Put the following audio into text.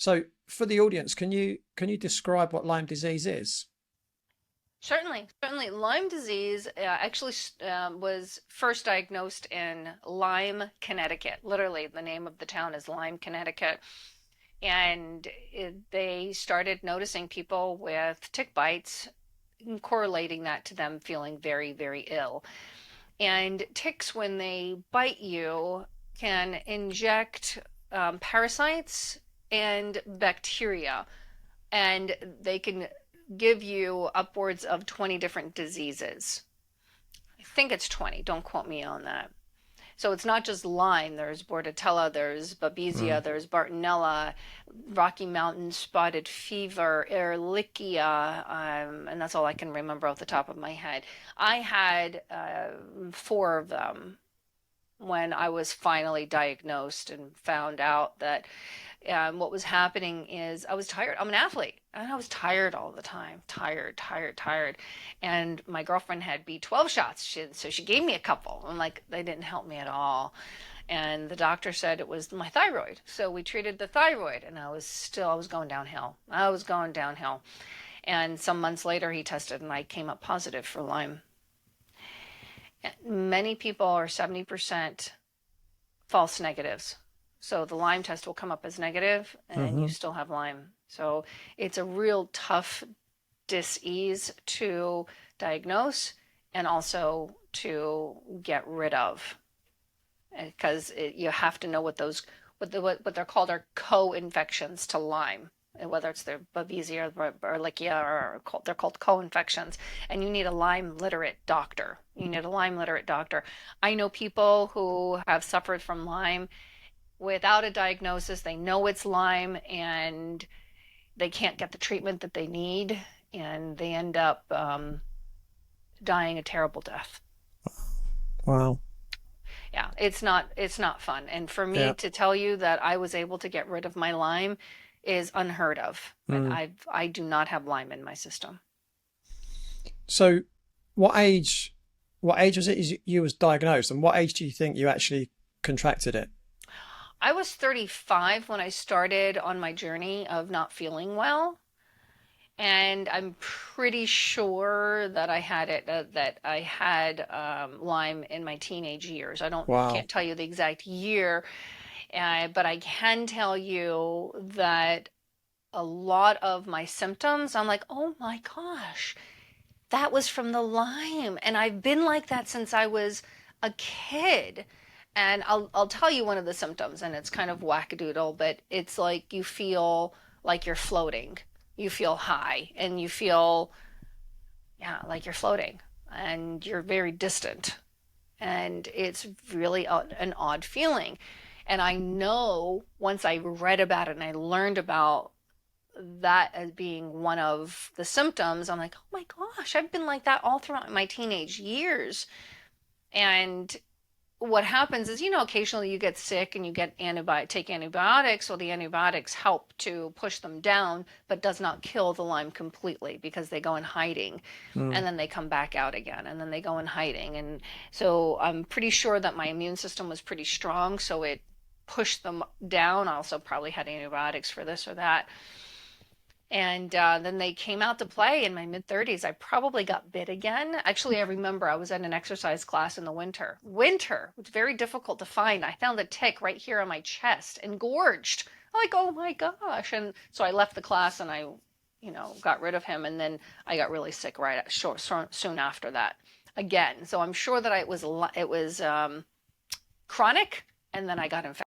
So for the audience, can you describe what Lyme disease is? Certainly, certainly. Lyme disease was first diagnosed in Lyme, Connecticut. Literally, the name of the town is Lyme, Connecticut. And they started noticing people with tick bites, and correlating that to them feeling very, very ill. And ticks, when they bite you, can inject parasites and bacteria, and they can give you upwards of 20 different diseases. I think it's 20. Don't quote me on that. So it's not just Lyme. There's Bordetella, there's Babesia, Mm. there's Bartonella, Rocky Mountain spotted fever, Ehrlichia, and that's all I can remember off the top of my head. I had four of them when I was finally diagnosed and found out that what was happening is I was tired. I'm an athlete, and I was tired all the time. Tired, tired, tired. And my girlfriend had B12 shots, so she gave me a couple. I'm like, they didn't help me at all. And the doctor said it was my thyroid. So we treated the thyroid, and I was going downhill. I was going downhill. And some months later, he tested, and I came up positive for Lyme. Many people are 70% false negatives. So the Lyme test will come up as negative and you Hmm. still have Lyme. So it's a real tough disease to diagnose and also to get rid of, because you have to know what they're called are co-infections to Lyme, whether it's the Babesia or Ehrlichia, or they're called co-infections, and you need a Lyme literate doctor. You need a Lyme literate doctor. I know people who have suffered from Lyme without a diagnosis. They know it's Lyme and they can't get the treatment that they need, and they end up dying a terrible death. Wow. Yeah, it's not fun. And for me Yeah. to tell you that I was able to get rid of my Lyme is unheard of. And Mm. I do not have Lyme in my system. So what age was it you was diagnosed, and what age do you think you actually contracted it? I was 35 when I started on my journey of not feeling well. And I'm pretty sure that I had Lyme in my teenage years. Wow. Can't tell you the exact year, but I can tell you that a lot of my symptoms, I'm like, oh my gosh, that was from the Lyme. And I've been like that since I was a kid. And I'll tell you one of the symptoms, and it's kind of wackadoodle, but it's like you feel like you're floating. You feel high, and you feel, yeah, like you're floating, and you're very distant. And it's really an odd feeling. And I know once I read about it and I learned about that as being one of the symptoms, I'm like, oh my gosh, I've been like that all throughout my teenage years. And what happens is, occasionally you get sick and you take antibiotics. Well, the antibiotics help to push them down, but does not kill the Lyme completely, because they go in hiding and Mm. then they come back out again and then they go in hiding. And so I'm pretty sure that my immune system was pretty strong, so it pushed them down. I also probably had antibiotics for this or that. And then they came out to play in my mid 30s. I probably got bit again. Actually, I remember I was at an exercise class in the winter. Winter was very difficult to find. I found a tick right here on my chest, engorged. I'm like, oh my gosh. And so I left the class and got rid of him. And then I got really sick soon after that again. So I'm sure that it was chronic, and then I got infected.